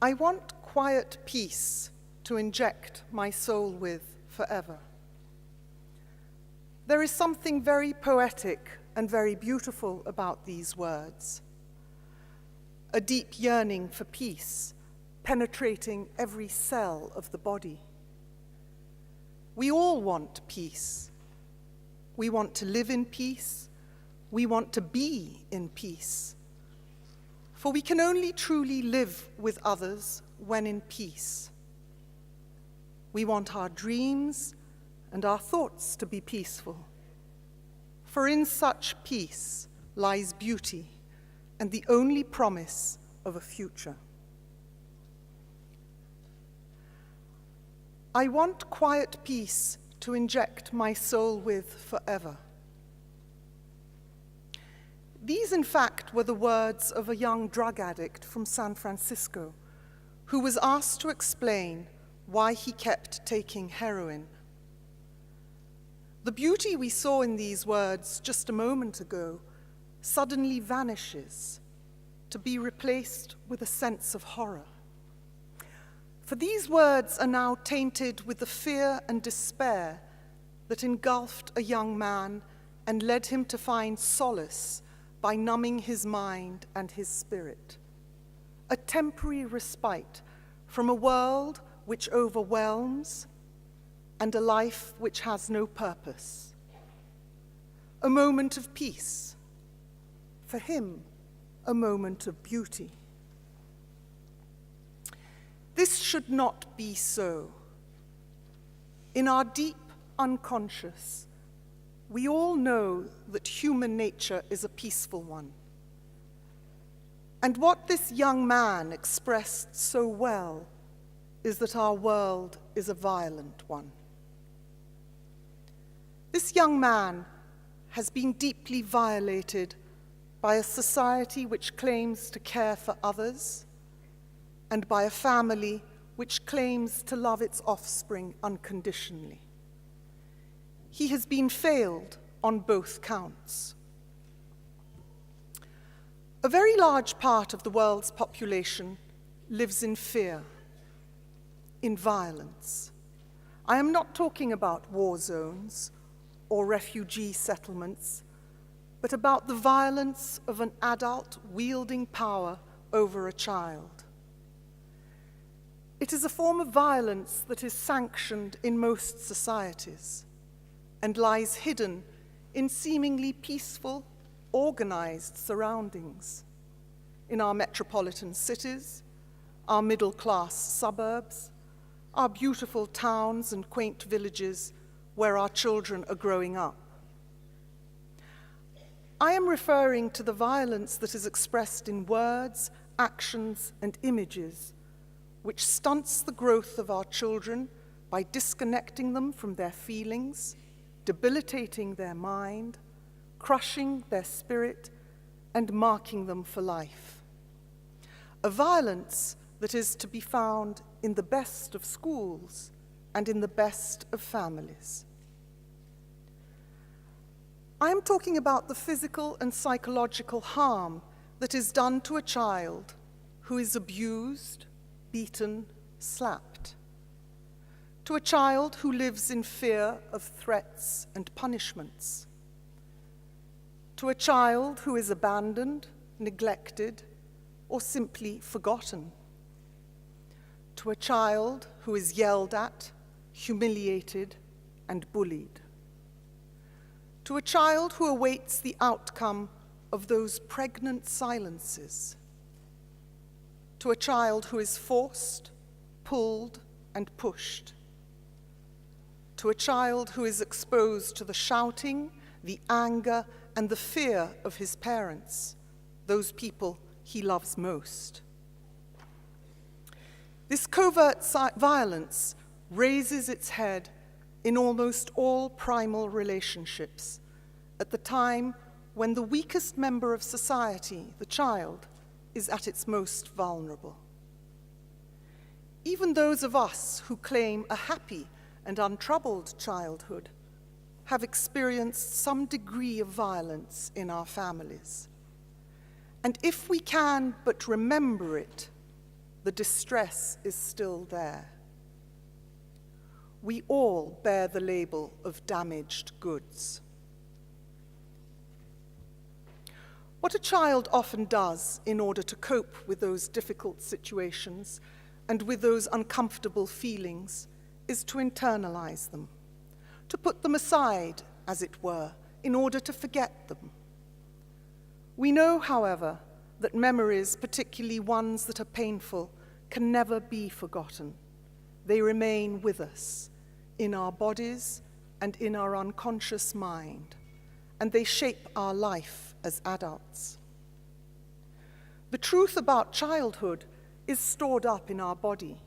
I want quiet peace to inject my soul with forever. There is something very poetic and very beautiful about these words. A deep yearning for peace, penetrating every cell of the body. We all want peace. We want to live in peace. We want to be in peace. For we can only truly live with others when in peace. We want our dreams and our thoughts to be peaceful. For in such peace lies beauty and the only promise of a future. I want quiet peace to inject my soul with forever. These, in fact, were the words of a young drug addict from San Francisco who was asked to explain why he kept taking heroin. The beauty we saw in these words just a moment ago suddenly vanishes, to be replaced with a sense of horror. For these words are now tainted with the fear and despair that engulfed a young man and led him to find solace by numbing his mind and his spirit. A temporary respite from a world which overwhelms and a life which has no purpose. A moment of peace. For him, a moment of beauty. This should not be so. In our deep unconscious, we all know that human nature is a peaceful one. And what this young man expressed so well is that our world is a violent one. This young man has been deeply violated by a society which claims to care for others and by a family which claims to love its offspring unconditionally. He has been failed on both counts. A very large part of the world's population lives in fear, in violence. I am not talking about war zones or refugee settlements, but about the violence of an adult wielding power over a child. It is a form of violence that is sanctioned in most societies and lies hidden in seemingly peaceful, organized surroundings, in our metropolitan cities, our middle-class suburbs, our beautiful towns and quaint villages where our children are growing up. I am referring to the violence that is expressed in words, actions, and images, which stunts the growth of our children by disconnecting them from their feelings, debilitating their mind, crushing their spirit, and marking them for life. A violence that is to be found in the best of schools and in the best of families. I am talking about the physical and psychological harm that is done to a child who is abused, beaten, slapped. To a child who lives in fear of threats and punishments. To a child who is abandoned, neglected, or simply forgotten. To a child who is yelled at, humiliated, and bullied. To a child who awaits the outcome of those pregnant silences. To a child who is forced, pulled, and pushed. To a child who is exposed to the shouting, the anger, and the fear of his parents, those people he loves most. This covert violence raises its head in almost all primal relationships at the time when the weakest member of society, the child, is at its most vulnerable. Even those of us who claim a happy and untroubled childhood have experienced some degree of violence in our families. And if we can but remember it, the distress is still there. We all bear the label of damaged goods. What a child often does in order to cope with those difficult situations and with those uncomfortable feelings is to internalize them, to put them aside, as it were, in order to forget them. We know, however, that memories, particularly ones that are painful, can never be forgotten. They remain with us, in our bodies and in our unconscious mind, and they shape our life as adults. The truth about childhood is stored up in our body,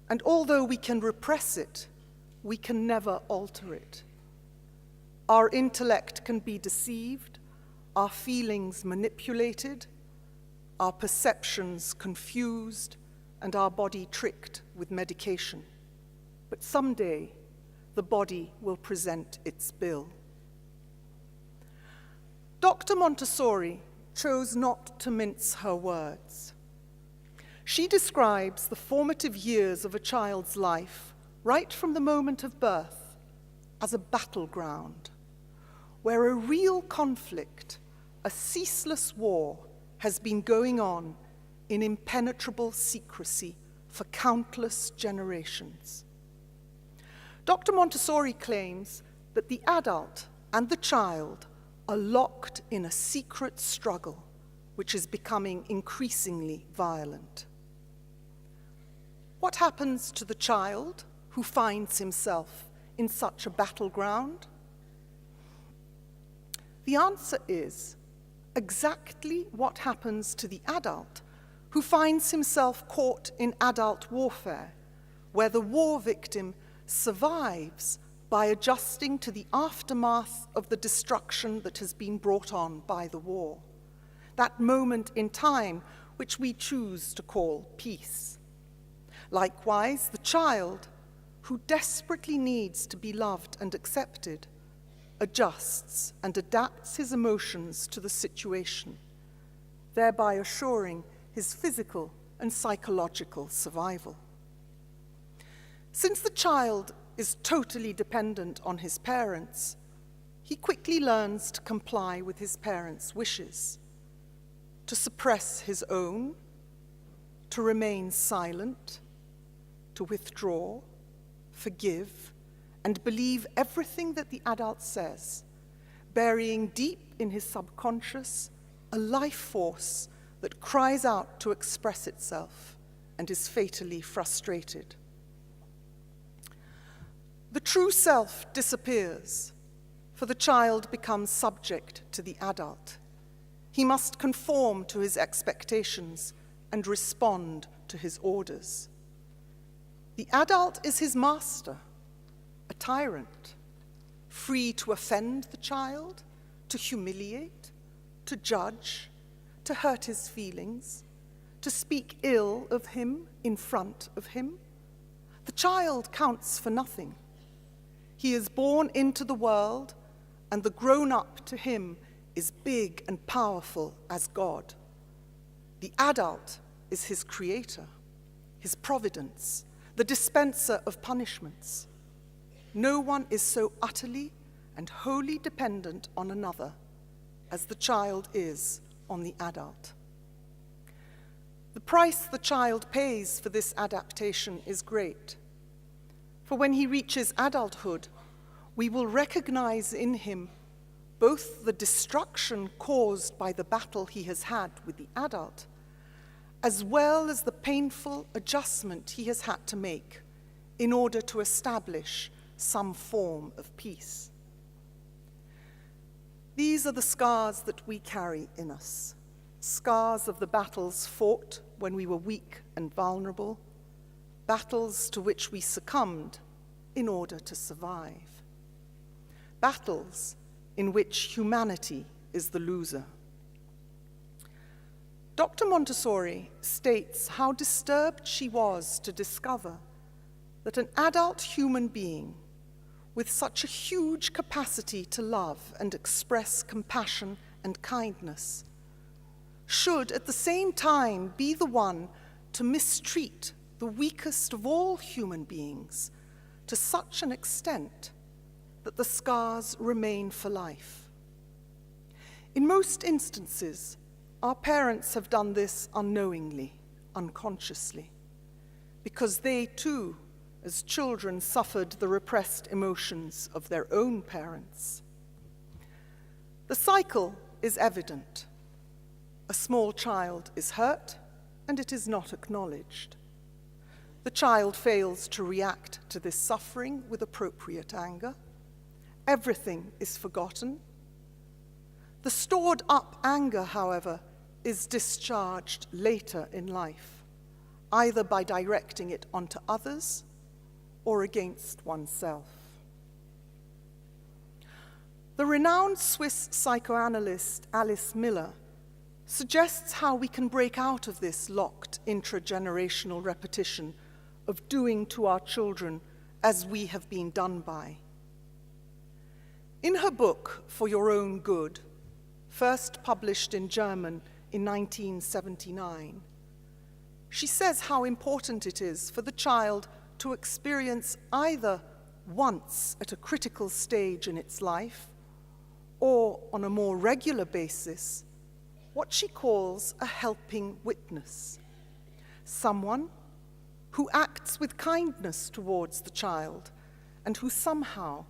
and although we can repress it, we can never alter it. Our intellect can be deceived, our feelings manipulated, our perceptions confused, and our body tricked with medication. But someday, the body will present its bill. Dr. Montessori chose not to mince her words. She describes the formative years of a child's life, right from the moment of birth, as a battleground, where a real conflict, a ceaseless war, has been going on in impenetrable secrecy for countless generations. Dr. Montessori claims that the adult and the child are locked in a secret struggle which is becoming increasingly violent. What happens to the child who finds himself in such a battleground? The answer is exactly what happens to the adult who finds himself caught in adult warfare, where the war victim survives by adjusting to the aftermath of the destruction that has been brought on by the war, that moment in time which we choose to call peace. Likewise, the child, who desperately needs to be loved and accepted, adjusts and adapts his emotions to the situation, thereby assuring his physical and psychological survival. Since the child is totally dependent on his parents, he quickly learns to comply with his parents' wishes, to suppress his own, to remain silent, to withdraw, forgive, and believe everything that the adult says, burying deep in his subconscious a life force that cries out to express itself and is fatally frustrated. The true self disappears, for the child becomes subject to the adult. He must conform to his expectations and respond to his orders. The adult is his master, a tyrant, free to offend the child, to humiliate, to judge, to hurt his feelings, to speak ill of him in front of him. The child counts for nothing. He is born into the world, and the grown-up to him is big and powerful as God. The adult is his creator, his providence, the dispenser of punishments. No one is so utterly and wholly dependent on another as the child is on the adult. The price the child pays for this adaptation is great. For when he reaches adulthood, we will recognize in him both the destruction caused by the battle he has had with the adult, as well as the painful adjustment he has had to make in order to establish some form of peace. These are the scars that we carry in us, scars of the battles fought when we were weak and vulnerable, battles to which we succumbed in order to survive, battles in which humanity is the loser. Dr. Montessori states how disturbed she was to discover that an adult human being with such a huge capacity to love and express compassion and kindness should at the same time be the one to mistreat the weakest of all human beings to such an extent that the scars remain for life. In most instances, our parents have done this unknowingly, unconsciously, because they too, as children, suffered the repressed emotions of their own parents. The cycle is evident. A small child is hurt, and it is not acknowledged. The child fails to react to this suffering with appropriate anger. Everything is forgotten. The stored up anger, however, is discharged later in life, either by directing it onto others or against oneself. The renowned Swiss psychoanalyst Alice Miller suggests how we can break out of this locked intragenerational repetition of doing to our children as we have been done by. In her book, For Your Own Good, first published in German in 1979, she says how important it is for the child to experience either once at a critical stage in its life or on a more regular basis what she calls a helping witness, someone who acts with kindness towards the child and who somehow,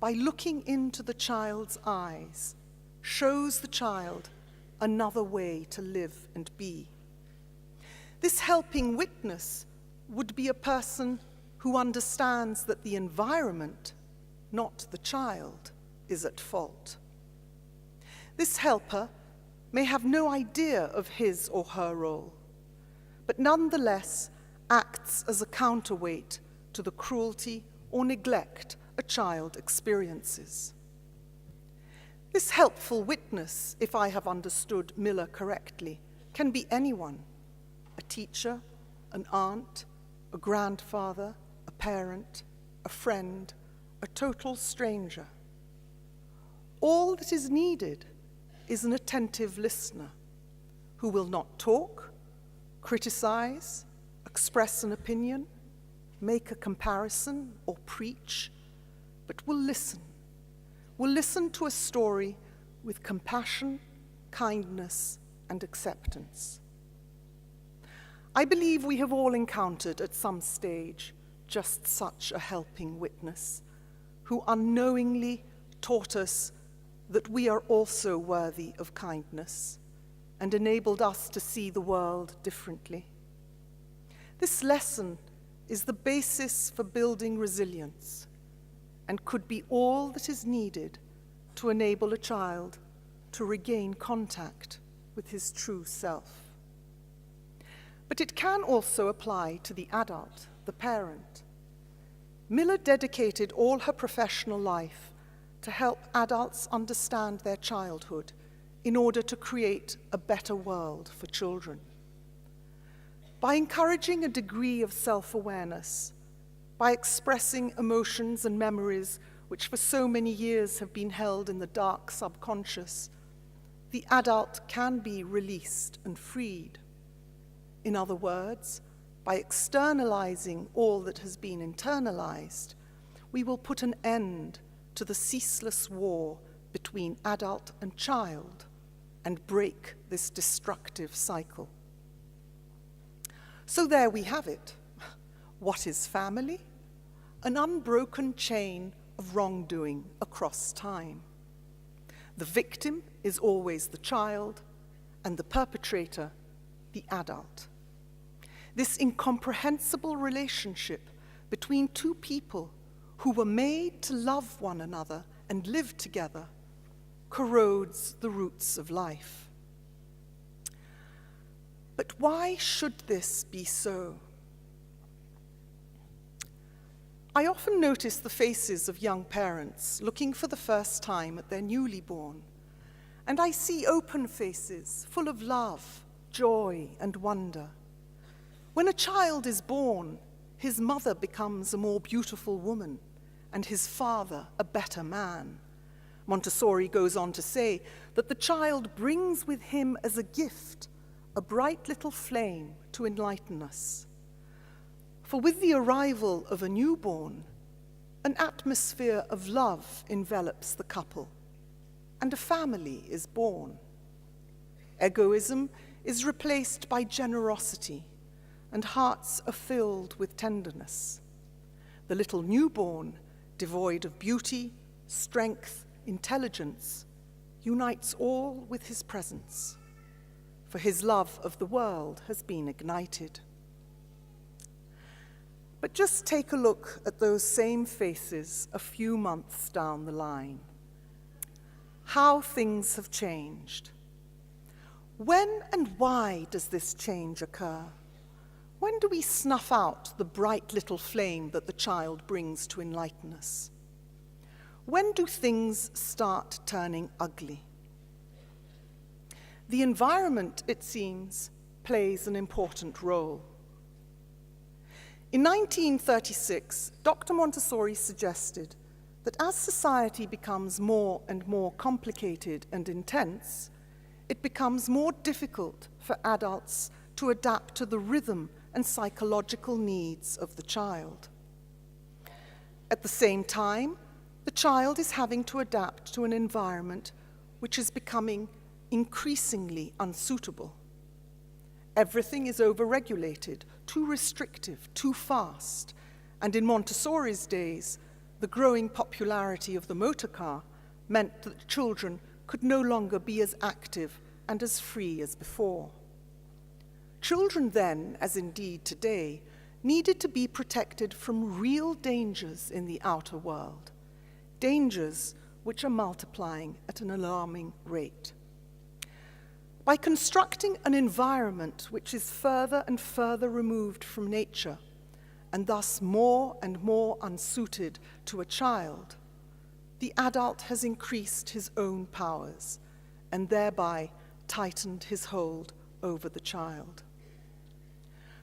by looking into the child's eyes, shows the child another way to live and be. This helping witness would be a person who understands that the environment, not the child, is at fault. This helper may have no idea of his or her role, but nonetheless acts as a counterweight to the cruelty or neglect a child experiences. This helpful witness, if I have understood Miller correctly, can be anyone: a teacher, an aunt, a grandfather, a parent, a friend, a total stranger. All that is needed is an attentive listener who will not talk, criticize, express an opinion, make a comparison, or preach, but will listen to a story with compassion, kindness, and acceptance. I believe we have all encountered at some stage just such a helping witness who unknowingly taught us that we are also worthy of kindness and enabled us to see the world differently. This lesson is the basis for building resilience and could be all that is needed to enable a child to regain contact with his true self. But it can also apply to the adult, the parent. Miller dedicated all her professional life to help adults understand their childhood in order to create a better world for children. By encouraging a degree of self-awareness, by expressing emotions and memories which for so many years have been held in the dark subconscious, the adult can be released and freed. In other words, by externalizing all that has been internalized, we will put an end to the ceaseless war between adult and child and break this destructive cycle. So there we have it. What is family? An unbroken chain of wrongdoing across time. The victim is always the child, and the perpetrator, the adult. This incomprehensible relationship between two people who were made to love one another and live together corrodes the roots of life. But why should this be so? I often notice the faces of young parents looking for the first time at their newly born, and I see open faces full of love, joy, and wonder. When a child is born, his mother becomes a more beautiful woman, and his father a better man. Montessori goes on to say that the child brings with him as a gift a a bright little flame to enlighten us. For with the arrival of a newborn, an atmosphere of love envelops the couple, and a family is born. Egoism is replaced by generosity, and hearts are filled with tenderness. The little newborn, devoid of beauty, strength, intelligence, unites all with his presence, for his love of the world has been ignited. But just take a look at those same faces a few months down the line. How things have changed. When and why does this change occur? When do we snuff out the bright little flame that the child brings to enlighten us? When do things start turning ugly? The environment, it seems, plays an important role. In 1936, Dr. Montessori suggested that as society becomes more and more complicated and intense, it becomes more difficult for adults to adapt to the rhythm and psychological needs of the child. At the same time, the child is having to adapt to an environment which is becoming increasingly unsuitable. Everything is overregulated, too restrictive, too fast, and in Montessori's days, the growing popularity of the motor car meant that children could no longer be as active and as free as before. Children then, as indeed today, needed to be protected from real dangers in the outer world, dangers which are multiplying at an alarming rate. By constructing an environment which is further and further removed from nature, and thus more and more unsuited to a child, the adult has increased his own powers and thereby tightened his hold over the child.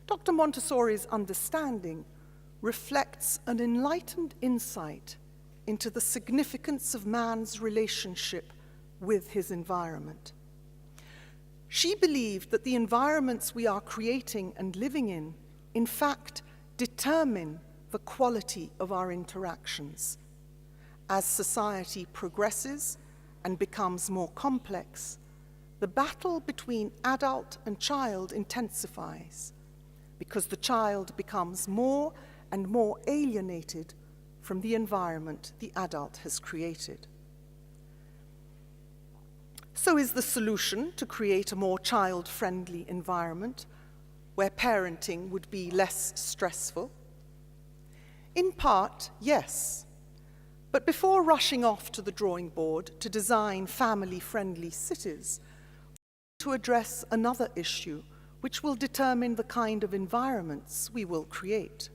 Dr. Montessori's understanding reflects an enlightened insight into the significance of man's relationship with his environment. She believed that the environments we are creating and living in fact, determine the quality of our interactions. As society progresses and becomes more complex, the battle between adult and child intensifies because the child becomes more and more alienated from the environment the adult has created. So is the solution to create a more child-friendly environment where parenting would be less stressful? In part, yes. But before rushing off to the drawing board to design family-friendly cities, we need to address another issue which will determine the kind of environments we will create.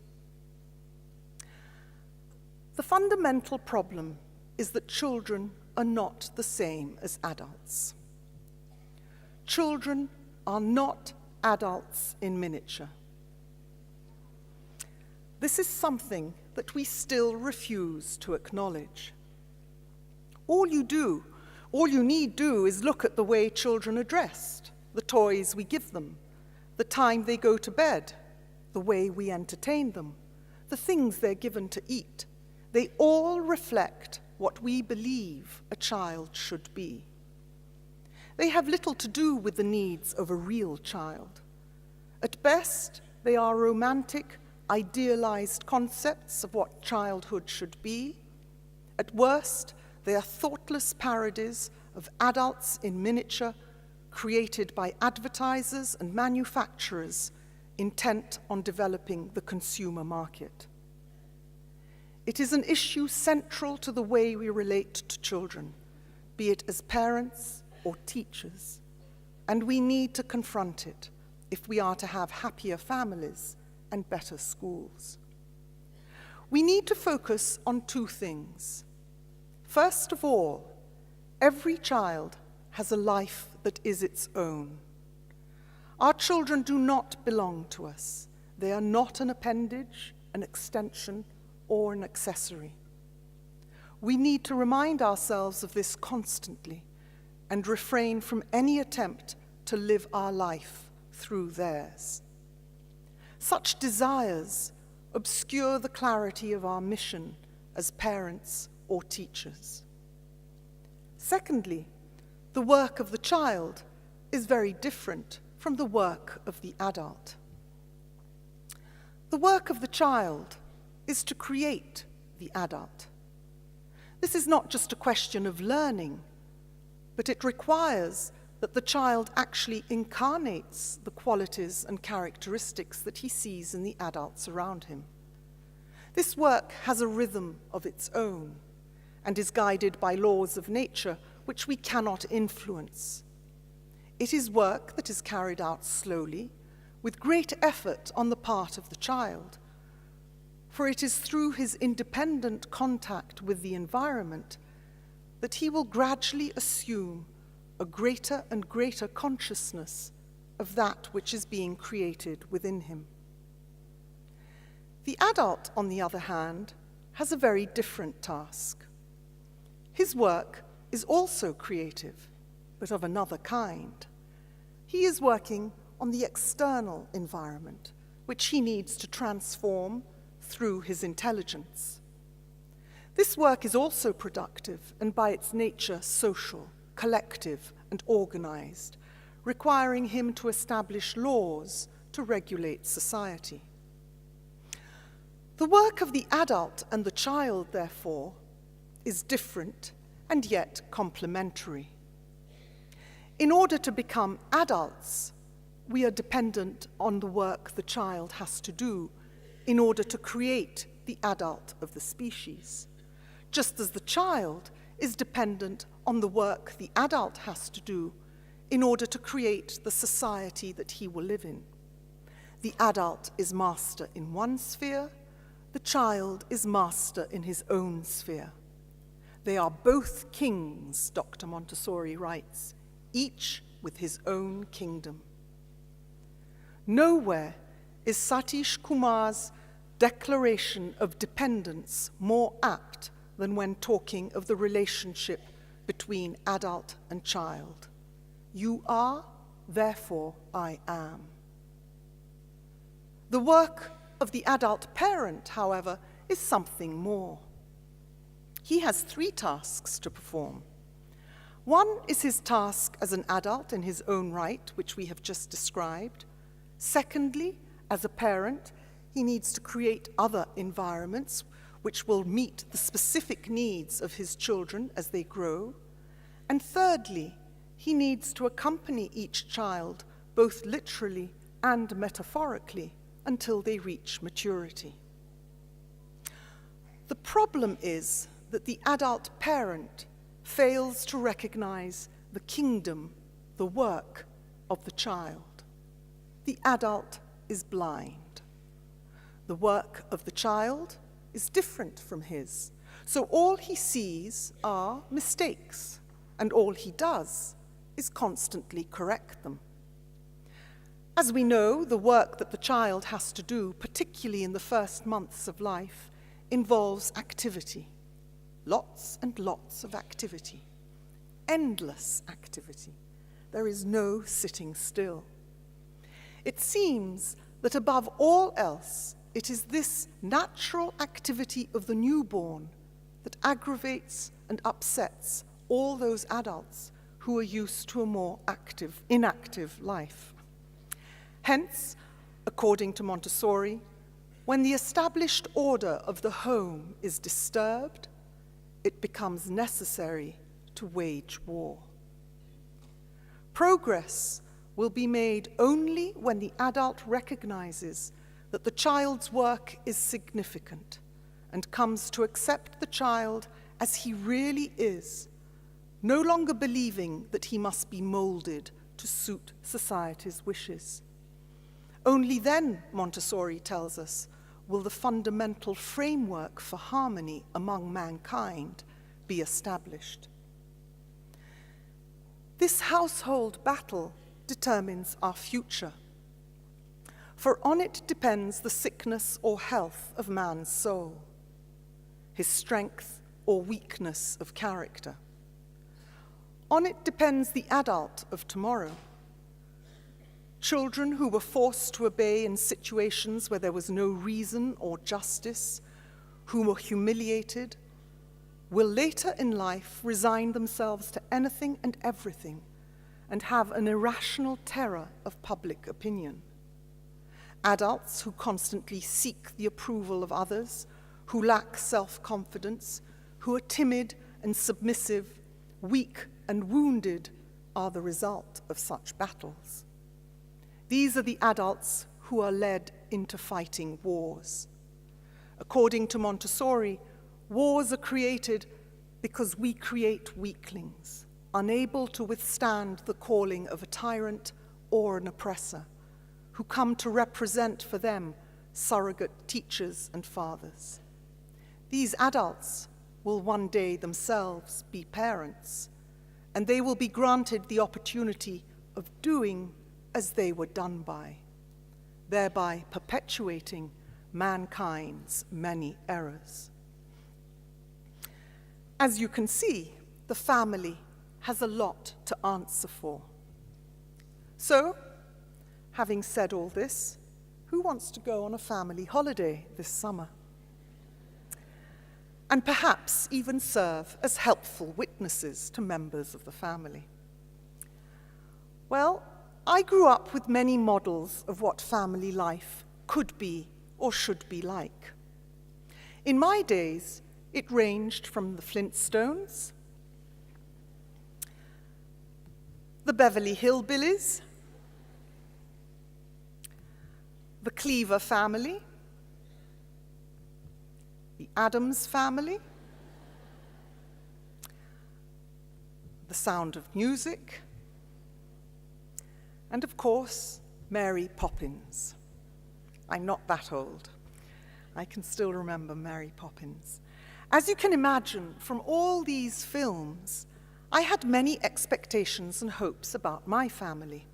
The fundamental problem is that children are not the same as adults. Children are not adults in miniature. This is something that we still refuse to acknowledge. All you need do is look at the way children are dressed, the toys we give them, the time they go to bed, the way we entertain them, the things they're given to eat. They all reflect what we believe a child should be. They have little to do with the needs of a real child. At best, they are romantic, idealized concepts of what childhood should be. At worst, they are thoughtless parodies of adults in miniature created by advertisers and manufacturers intent on developing the consumer market. It is an issue central to the way we relate to children, be it as parents or teachers, and we need to confront it if we are to have happier families and better schools. We need to focus on two things. First of all, every child has a life that is its own. Our children do not belong to us. They are not an appendage, an extension, or an accessory. We need to remind ourselves of this constantly and refrain from any attempt to live our life through theirs. Such desires obscure the clarity of our mission as parents or teachers. Secondly, the work of the child is very different from the work of the adult. The work of the child is to create the adult. This is not just a question of learning, but it requires that the child actually incarnates the qualities and characteristics that he sees in the adults around him. This work has a rhythm of its own and is guided by laws of nature which we cannot influence. It is work that is carried out slowly, with great effort on the part of the child, for it is through his independent contact with the environment that he will gradually assume a greater and greater consciousness of that which is being created within him. The adult, on the other hand, has a very different task. His work is also creative, but of another kind. He is working on the external environment, which he needs to transform through his intelligence. This work is also productive and by its nature social, collective, and organized, requiring him to establish laws to regulate society. The work of the adult and the child, therefore, is different and yet complementary. In order to become adults, we are dependent on the work the child has to do in order to create the adult of the species, just as the child is dependent on the work the adult has to do in order to create the society that he will live in. The adult is master in one sphere, the child is master in his own sphere. They are both kings, Dr. Montessori writes, each with his own kingdom. Nowhere is Satish Kumar's declaration of dependence more apt than when talking of the relationship between adult and child. You are, therefore I am. The work of the adult parent, however, is something more. He has 3 tasks to perform. One is his task as an adult in his own right, which we have just described. Secondly, as a parent, he needs to create other environments which will meet the specific needs of his children as they grow. And thirdly, he needs to accompany each child, both literally and metaphorically, until they reach maturity. The problem is that the adult parent fails to recognize the kingdom, the work of the child. The adult is blind. The work of the child is different from his, so all he sees are mistakes, and all he does is constantly correct them. As we know, the work that the child has to do, particularly in the first months of life, involves activity. Lots and lots of activity. Endless activity. There is no sitting still. It seems that above all else, it is this natural activity of the newborn that aggravates and upsets all those adults who are used to a more inactive life. Hence, according to Montessori, when the established order of the home is disturbed, it becomes necessary to wage war. Progress will be made only when the adult recognizes that the child's work is significant and comes to accept the child as he really is, no longer believing that he must be molded to suit society's wishes. Only then, Montessori tells us, will the fundamental framework for harmony among mankind be established. This household battle determines our future, for on it depends the sickness or health of man's soul, his strength or weakness of character. On it depends the adult of tomorrow. children who were forced to obey in situations where there was no reason or justice, who were humiliated, will later in life resign themselves to anything and everything and have an irrational terror of public opinion. Adults who constantly seek the approval of others, who lack self-confidence, who are timid and submissive, weak and wounded, are the result of such battles. These are the adults who are led into fighting wars. According to Montessori, wars are created because we create weaklings, unable to withstand the calling of a tyrant or an oppressor, who come to represent for them surrogate teachers and fathers. These adults will one day themselves be parents, and they will be granted the opportunity of doing as they were done by, thereby perpetuating mankind's many errors. As you can see, the family has a lot to answer for. So, having said all this, who wants to go on a family holiday this summer? And perhaps even serve as helpful witnesses to members of the family. Well, I grew up with many models of what family life could be or should be like. In my days, it ranged from the Flintstones, the Beverly Hillbillies, the Cleaver family, the Addams family, the Sound of Music, and of course, Mary Poppins. I'm not that old. I can still remember Mary Poppins. As you can imagine, from all these films, I had many expectations and hopes about my family.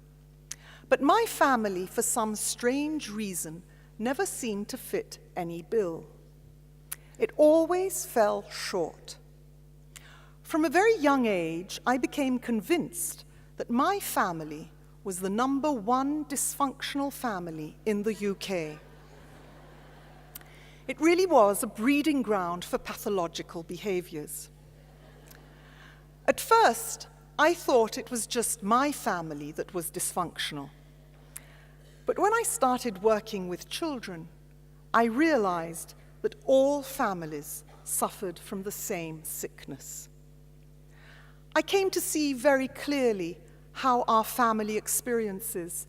But my family, for some strange reason, never seemed to fit any bill. It always fell short. From a very young age, I became convinced that my family was the #1 dysfunctional family in the UK. It really was a breeding ground for pathological behaviors. At first, I thought it was just my family that was dysfunctional. But when I started working with children, I realized that all families suffered from the same sickness. I came to see very clearly how our family experiences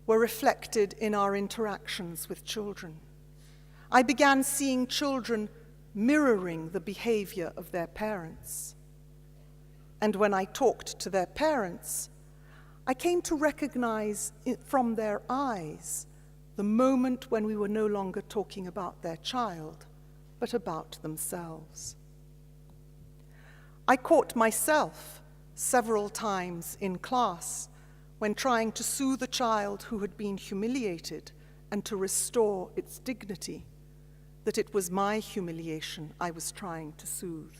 were reflected in our interactions with children. I began seeing children mirroring the behavior of their parents. And when I talked to their parents, I came to recognize from their eyes the moment when we were no longer talking about their child, but about themselves. I caught myself several times in class when trying to soothe a child who had been humiliated and to restore its dignity, that it was my humiliation I was trying to soothe,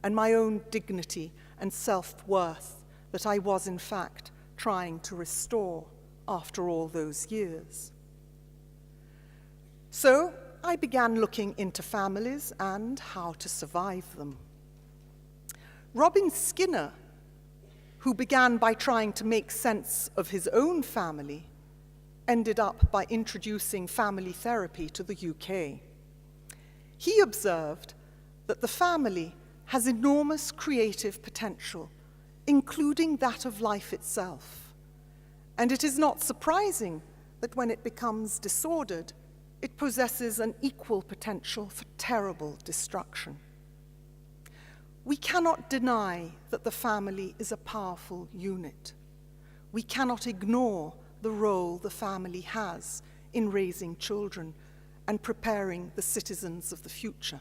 and my own dignity and self-worth that I was, in fact, trying to restore after all those years. So I began looking into families and how to survive them. Robin Skinner, who began by trying to make sense of his own family, ended up by introducing family therapy to the UK. He observed that the family has enormous creative potential, including that of life itself. And it is not surprising that when it becomes disordered, it possesses an equal potential for terrible destruction. We cannot deny that the family is a powerful unit. We cannot ignore the role the family has in raising children and preparing the citizens of the future.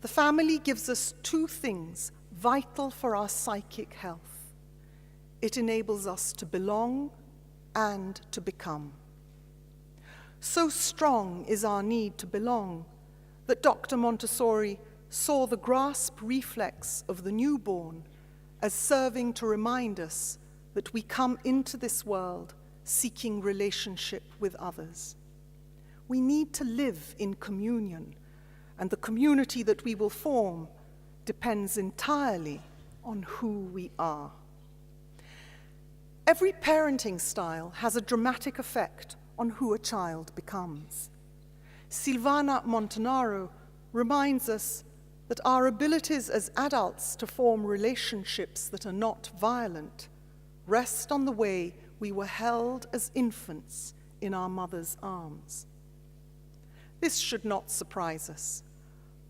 The family gives us two things vital for our psychic health. It enables us to belong and to become. So strong is our need to belong that Dr. Montessori saw the grasp reflex of the newborn as serving to remind us that we come into this world seeking relationship with others. We need to live in communion, and the community that we will form depends entirely on who we are. Every parenting style has a dramatic effect on who a child becomes. Silvana Montanaro reminds us that our abilities as adults to form relationships that are not violent rest on the way we were held as infants in our mother's arms. This should not surprise us,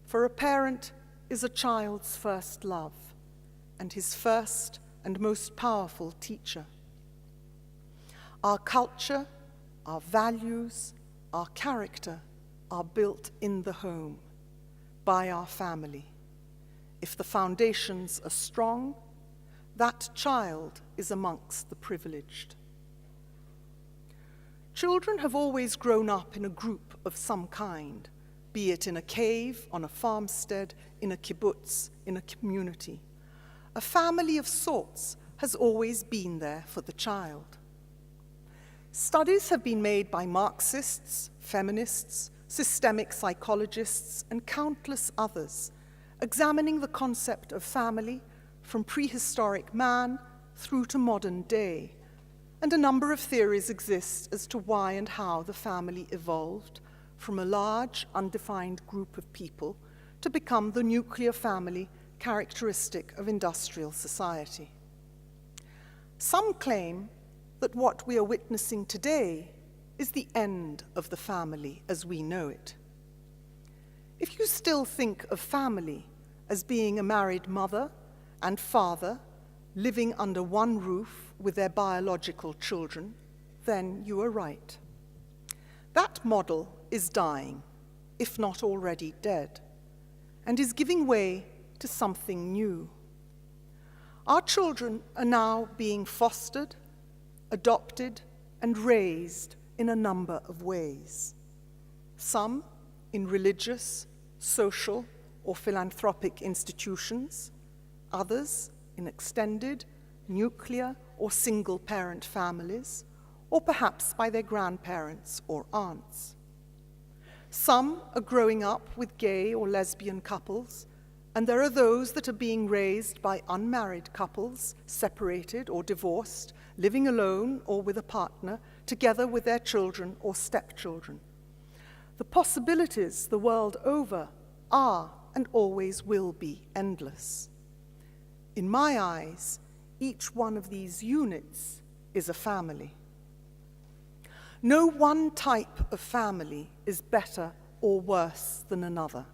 for a parent is a child's first love and his first and most powerful teacher. Our culture, our values, our character are built in the home, by our family. If the foundations are strong, that child is amongst the privileged. Children have always grown up in a group of some kind, be it in a cave, on a farmstead, in a kibbutz, in a community. A family of sorts has always been there for the child. Studies have been made by Marxists, feminists, systemic psychologists, and countless others, examining the concept of family from prehistoric man through to modern day, and a number of theories exist as to why and how the family evolved from a large, undefined group of people to become the nuclear family characteristic of industrial society. Some claim that what we are witnessing today is the end of the family as we know it. If you still think of family as being a married mother and father living under one roof with their biological children, then you are right. That model is dying, if not already dead, and is giving way to something new. Our children are now being fostered, adopted, and raised in a number of ways. Some in religious, social, or philanthropic institutions, others in extended, nuclear, or single-parent families, or perhaps by their grandparents or aunts. Some are growing up with gay or lesbian couples, and there are those that are being raised by unmarried couples, separated or divorced, living alone or with a partner, together with their children or stepchildren. The possibilities the world over are and always will be endless. In my eyes, each one of these units is a family. No one type of family is better or worse than another.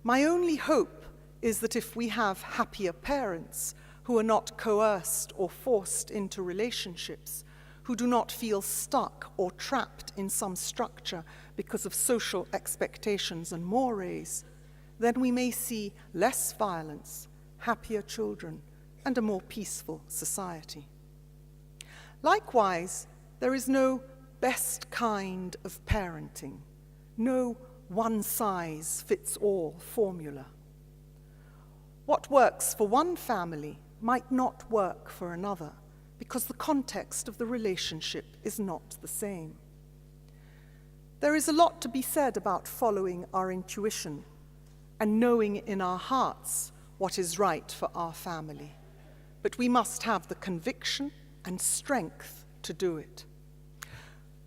My only hope is that if we have happier parents who are not coerced or forced into relationships, who do not feel stuck or trapped in some structure because of social expectations and mores, then we may see less violence, happier children, and a more peaceful society. Likewise, there is no best kind of parenting, no one-size-fits-all formula. What works for one family might not work for another, because the context of the relationship is not the same. There is a lot to be said about following our intuition and knowing in our hearts what is right for our family, but we must have the conviction and strength to do it.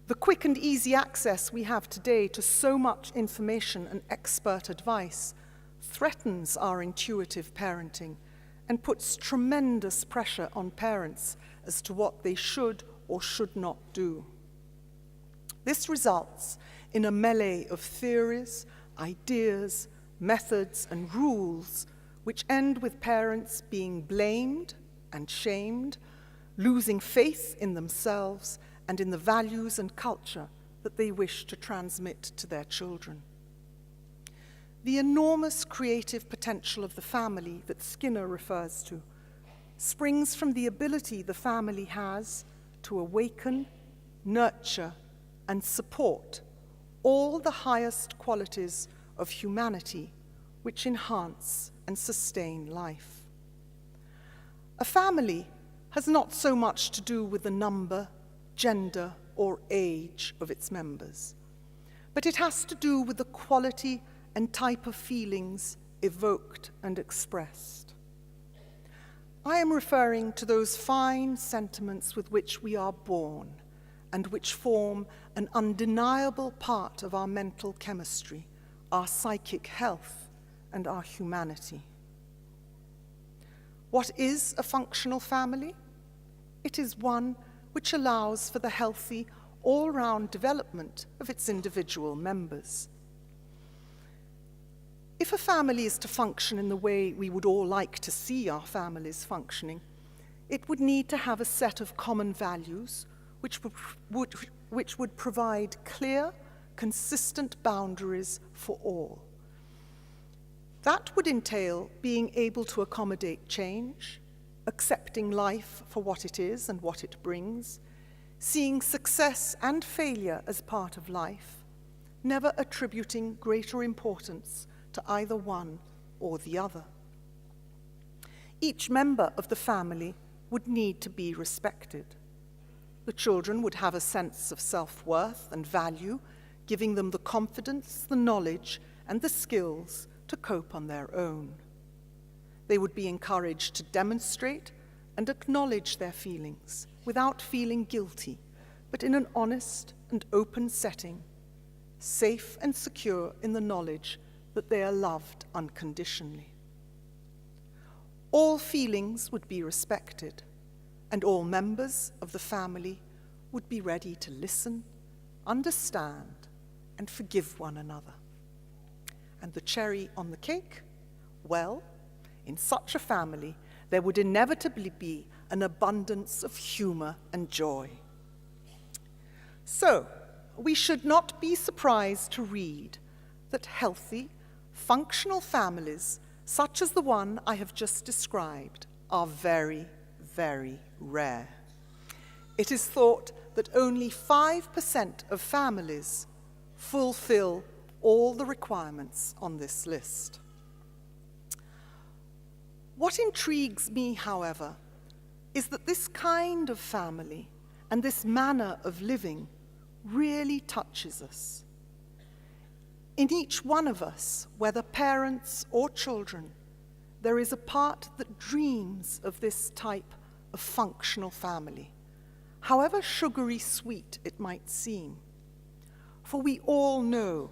The quick and easy access we have today to so much information and expert advice threatens our intuitive parenting and puts tremendous pressure on parents as to what they should or should not do. This results in a melee of theories, ideas, methods, and rules which end with parents being blamed and shamed, losing faith in themselves and in the values and culture that they wish to transmit to their children. The enormous creative potential of the family that Skinner refers to springs from the ability the family has to awaken, nurture, and support all the highest qualities of humanity which enhance and sustain life. A family has not so much to do with the number, gender, or age of its members, but it has to do with the quality and type of feelings evoked and expressed. I am referring to those fine sentiments with which we are born and which form an undeniable part of our mental chemistry, our psychic health, and our humanity. What is a functional family? It is one which allows for the healthy, all-round development of its individual members. If a family is to function in the way we would all like to see our families functioning, it would need to have a set of common values which would provide clear, consistent boundaries for all. That would entail being able to accommodate change, accepting life for what it is and what it brings, seeing success and failure as part of life, never attributing greater importance to either one or the other. Each member of the family would need to be respected. The children would have a sense of self-worth and value, giving them the confidence, the knowledge, and the skills to cope on their own. They would be encouraged to demonstrate and acknowledge their feelings without feeling guilty, but in an honest and open setting, safe and secure in the knowledge that they are loved unconditionally. All feelings would be respected, and all members of the family would be ready to listen, understand, and forgive one another. And the cherry on the cake? Well, in such a family, there would inevitably be an abundance of humor and joy. So, we should not be surprised to read that healthy, functional families, such as the one I have just described, are very, very rare. It is thought that only 5% of families fulfill all the requirements on this list. What intrigues me, however, is that this kind of family and this manner of living really touches us. In each one of us, whether parents or children, there is a part that dreams of this type of functional family, however sugary sweet it might seem. For we all know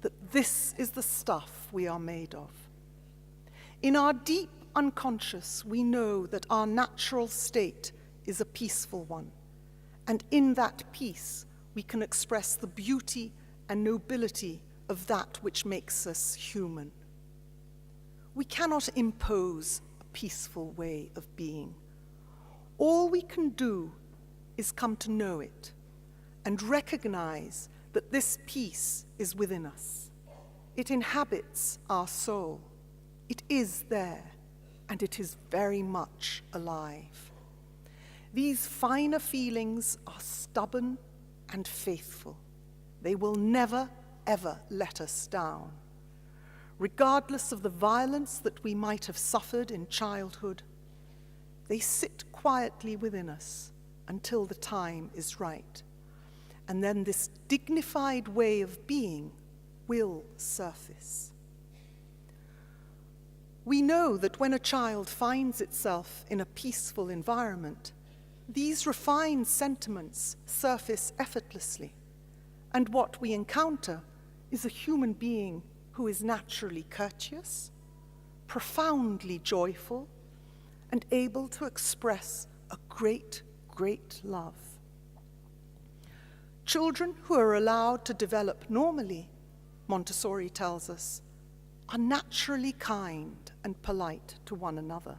that this is the stuff we are made of. In our deep unconscious, we know that our natural state is a peaceful one, and in that peace, we can express the beauty and nobility of that which makes us human. We cannot impose a peaceful way of being. All we can do is come to know it and recognize that this peace is within us. It inhabits our soul. It is there, and it is very much alive. These finer feelings are stubborn and faithful. They will never, ever let us down. Regardless of the violence that we might have suffered in childhood, they sit quietly within us until the time is right. And then this dignified way of being will surface. We know that when a child finds itself in a peaceful environment, these refined sentiments surface effortlessly, and what we encounter is a human being who is naturally courteous, profoundly joyful, and able to express a great, great love. Children who are allowed to develop normally, Montessori tells us, are naturally kind and polite to one another.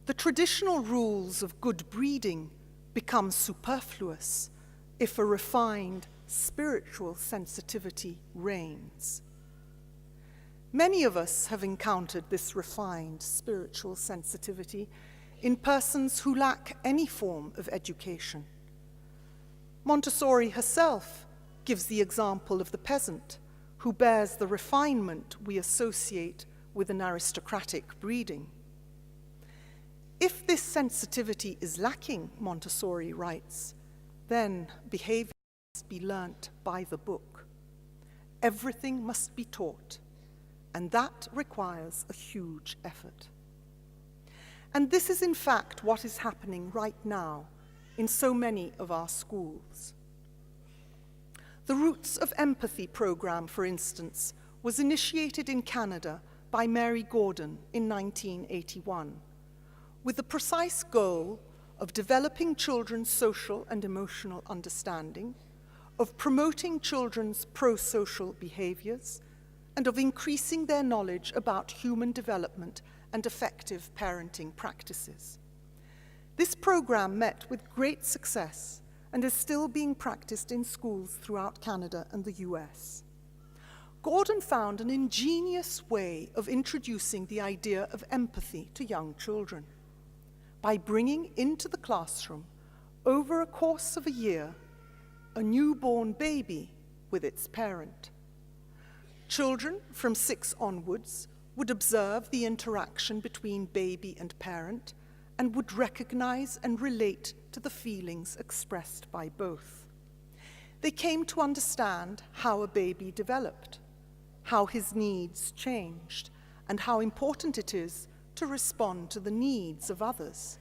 The traditional rules of good breeding become superfluous if a refined spiritual sensitivity reigns. Many of us have encountered this refined spiritual sensitivity in persons who lack any form of education. Montessori herself gives the example of the peasant who bears the refinement we associate with an aristocratic breeding. If this sensitivity is lacking, Montessori writes, then behavior must be learnt by the book. Everything must be taught, and that requires a huge effort. And this is in fact what is happening right now in so many of our schools. The Roots of Empathy program, for instance, was initiated in Canada by Mary Gordon in 1981, with the precise goal of developing children's social and emotional understanding, of promoting children's pro-social behaviors, and of increasing their knowledge about human development and effective parenting practices. This program met with great success and is still being practiced in schools throughout Canada and the US. Gordon found an ingenious way of introducing the idea of empathy to young children by bringing into the classroom, over a course of a year, a newborn baby with its parent. Children from 6 onwards would observe the interaction between baby and parent and would recognize and relate to the feelings expressed by both. They came to understand how a baby developed, how his needs changed, and how important it is to respond to the needs of others.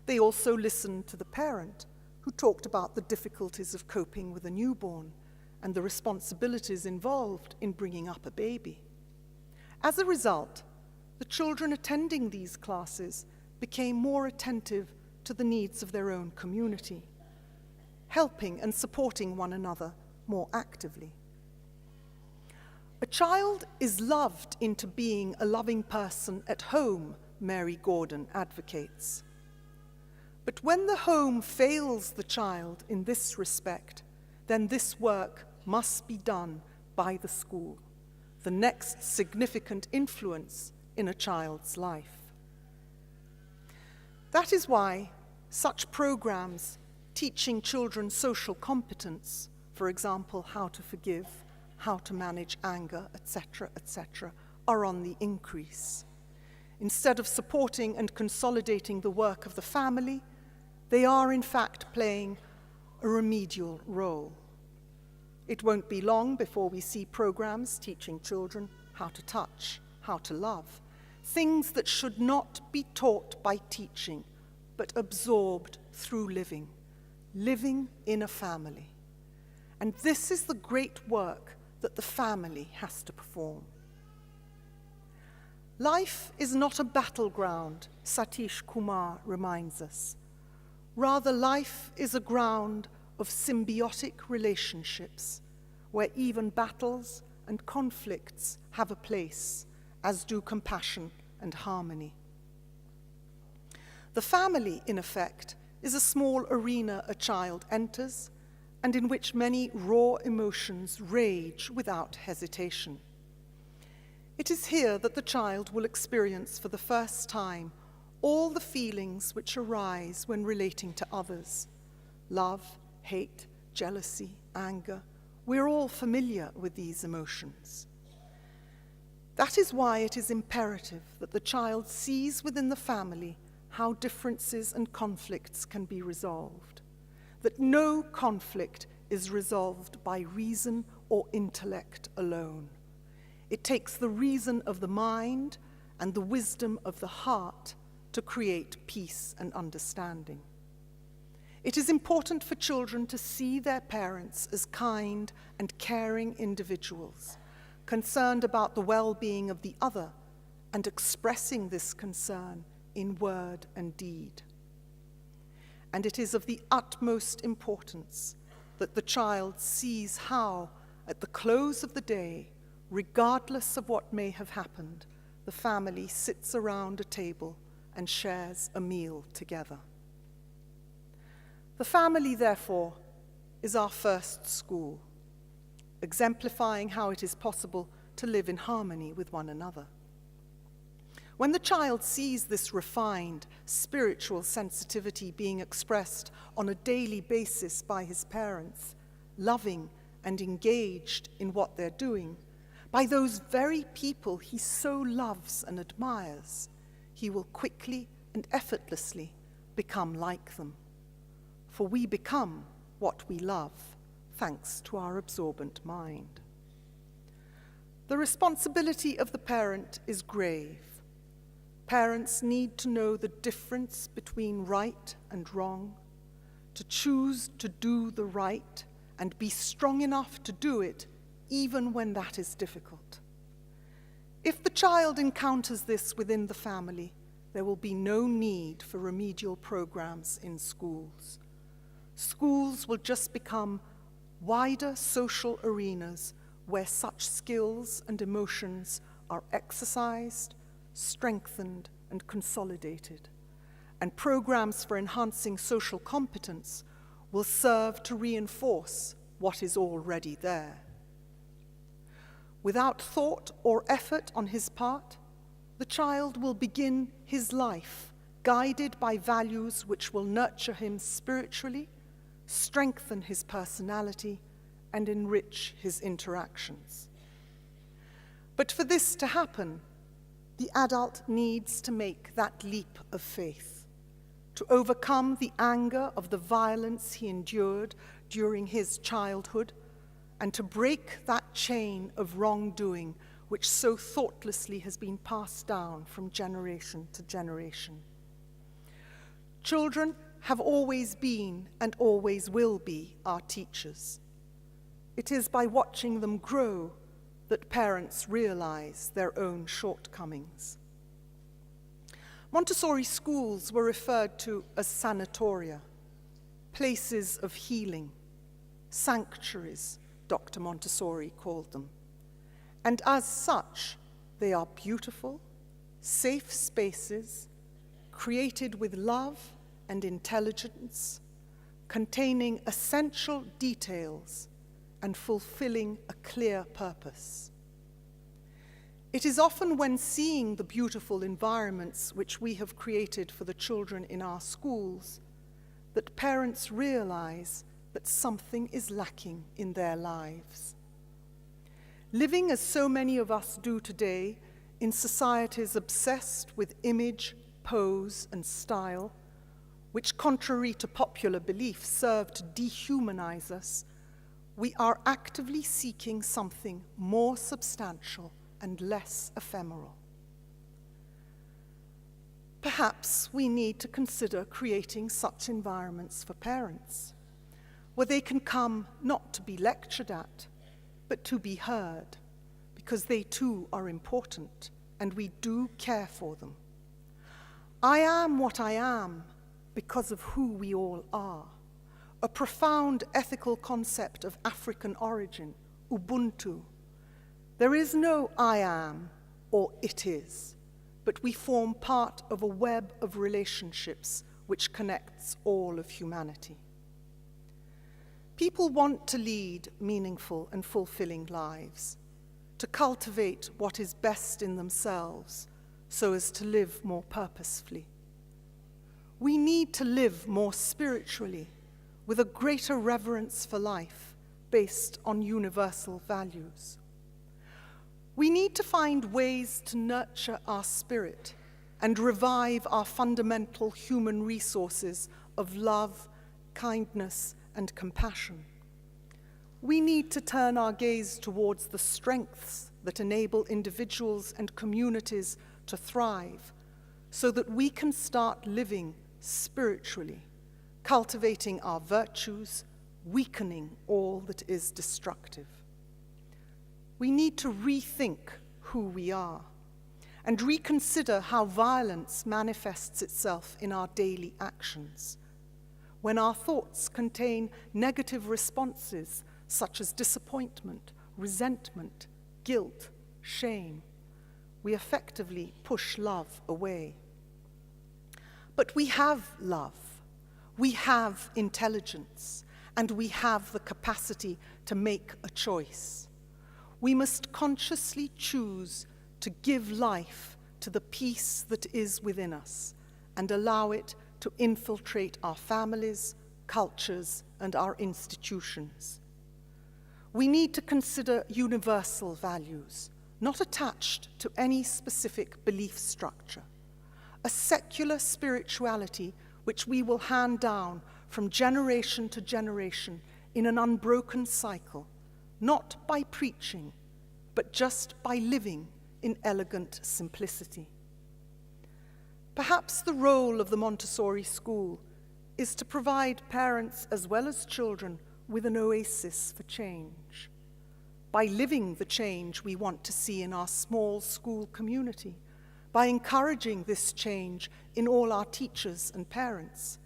They also listened to the parent, who talked about the difficulties of coping with a newborn and the responsibilities involved in bringing up a baby. As a result, the children attending these classes became more attentive to the needs of their own community, helping and supporting one another more actively. A child is loved into being a loving person at home, Mary Gordon advocates. But when the home fails the child in this respect, then this work must be done by the school, the next significant influence in a child's life. That is why such programs teaching children social competence, for example, how to forgive, how to manage anger, etc., are on the increase. Instead of supporting and consolidating the work of the family, they are in fact playing a remedial role. It won't be long before we see programs teaching children how to touch, how to love, things that should not be taught by teaching, but absorbed through living in a family. And this is the great work that the family has to perform. Life is not a battleground, Satish Kumar reminds us. Rather, life is a ground of symbiotic relationships, where even battles and conflicts have a place, as do compassion and harmony. The family, in effect, is a small arena a child enters, and in which many raw emotions rage without hesitation. It is here that the child will experience for the first time all the feelings which arise when relating to others: love, hate, jealousy, anger. We're all familiar with these emotions. That is why it is imperative that the child sees within the family how differences and conflicts can be resolved, that no conflict is resolved by reason or intellect alone. It takes the reason of the mind and the wisdom of the heart to create peace and understanding. It is important for children to see their parents as kind and caring individuals, concerned about the well-being of the other and expressing this concern in word and deed. And it is of the utmost importance that the child sees how, at the close of the day, regardless of what may have happened, the family sits around a table and shares a meal together. The family, therefore, is our first school, exemplifying how it is possible to live in harmony with one another. When the child sees this refined, spiritual sensitivity being expressed on a daily basis by his parents, loving and engaged in what they're doing, by those very people he so loves and admires, he will quickly and effortlessly become like them. For we become what we love, thanks to our absorbent mind. The responsibility of the parent is grave. Parents need to know the difference between right and wrong, to choose to do the right and be strong enough to do it even when that is difficult. If the child encounters this within the family, there will be no need for remedial programs in schools. Schools will just become wider social arenas where such skills and emotions are exercised, strengthened, and consolidated, and programs for enhancing social competence will serve to reinforce what is already there. Without thought or effort on his part, the child will begin his life guided by values which will nurture him spiritually, strengthen his personality, and enrich his interactions. But for this to happen, the adult needs to make that leap of faith, to overcome the anger of the violence he endured during his childhood, and to break that chain of wrongdoing which so thoughtlessly has been passed down from generation to generation. Children have always been and always will be our teachers. It is by watching them grow that parents realize their own shortcomings. Montessori schools were referred to as sanatoria, places of healing, sanctuaries, Dr. Montessori called them. And as such, they are beautiful, safe spaces, created with love and intelligence, containing essential details and fulfilling a clear purpose. It is often when seeing the beautiful environments which we have created for the children in our schools that parents realize that something is lacking in their lives. Living as so many of us do today in societies obsessed with image, pose, and style, which, contrary to popular belief, serve to dehumanize us, we are actively seeking something more substantial and less ephemeral. Perhaps we need to consider creating such environments for parents, where they can come not to be lectured at, but to be heard, because they too are important, and we do care for them. I am what I am because of who we all are, a profound ethical concept of African origin, Ubuntu. There is no I am or it is, but we form part of a web of relationships which connects all of humanity. People want to lead meaningful and fulfilling lives, to cultivate what is best in themselves so as to live more purposefully. We need to live more spiritually, with a greater reverence for life based on universal values. We need to find ways to nurture our spirit and revive our fundamental human resources of love, kindness, and compassion. We need to turn our gaze towards the strengths that enable individuals and communities to thrive so that we can start living spiritually, cultivating our virtues, weakening all that is destructive. We need to rethink who we are and reconsider how violence manifests itself in our daily actions. When our thoughts contain negative responses such as disappointment, resentment, guilt, shame, we effectively push love away. But we have love. We have intelligence, and we have the capacity to make a choice. We must consciously choose to give life to the peace that is within us and allow it to infiltrate our families, cultures, and our institutions. We need to consider universal values, not attached to any specific belief structure, a secular spirituality which we will hand down from generation to generation in an unbroken cycle, not by preaching, but just by living in elegant simplicity. Perhaps the role of the Montessori school is to provide parents as well as children with an oasis for change, by living the change we want to see in our small school community, by encouraging this change in all our teachers and parents,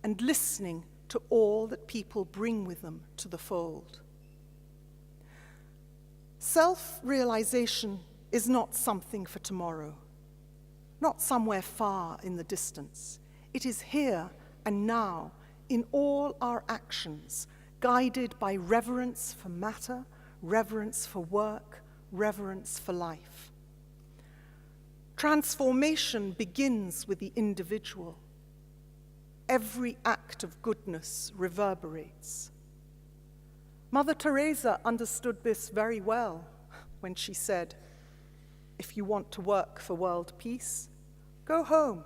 and listening to all that people bring with them to the fold. Self-realization is not something for tomorrow, not somewhere far in the distance. It is here and now in all our actions, guided by reverence for matter, reverence for work, reverence for life. Transformation begins with the individual. Every act of goodness reverberates. Mother Teresa understood this very well when she said, "If you want to work for world peace, go home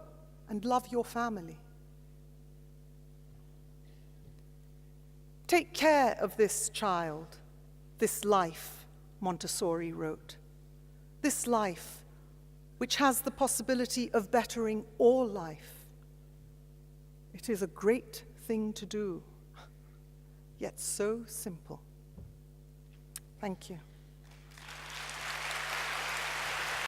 and love your family." Take care of this child, this life, Montessori wrote. This life, which has the possibility of bettering all life. It is a great thing to do, yet so simple. Thank you.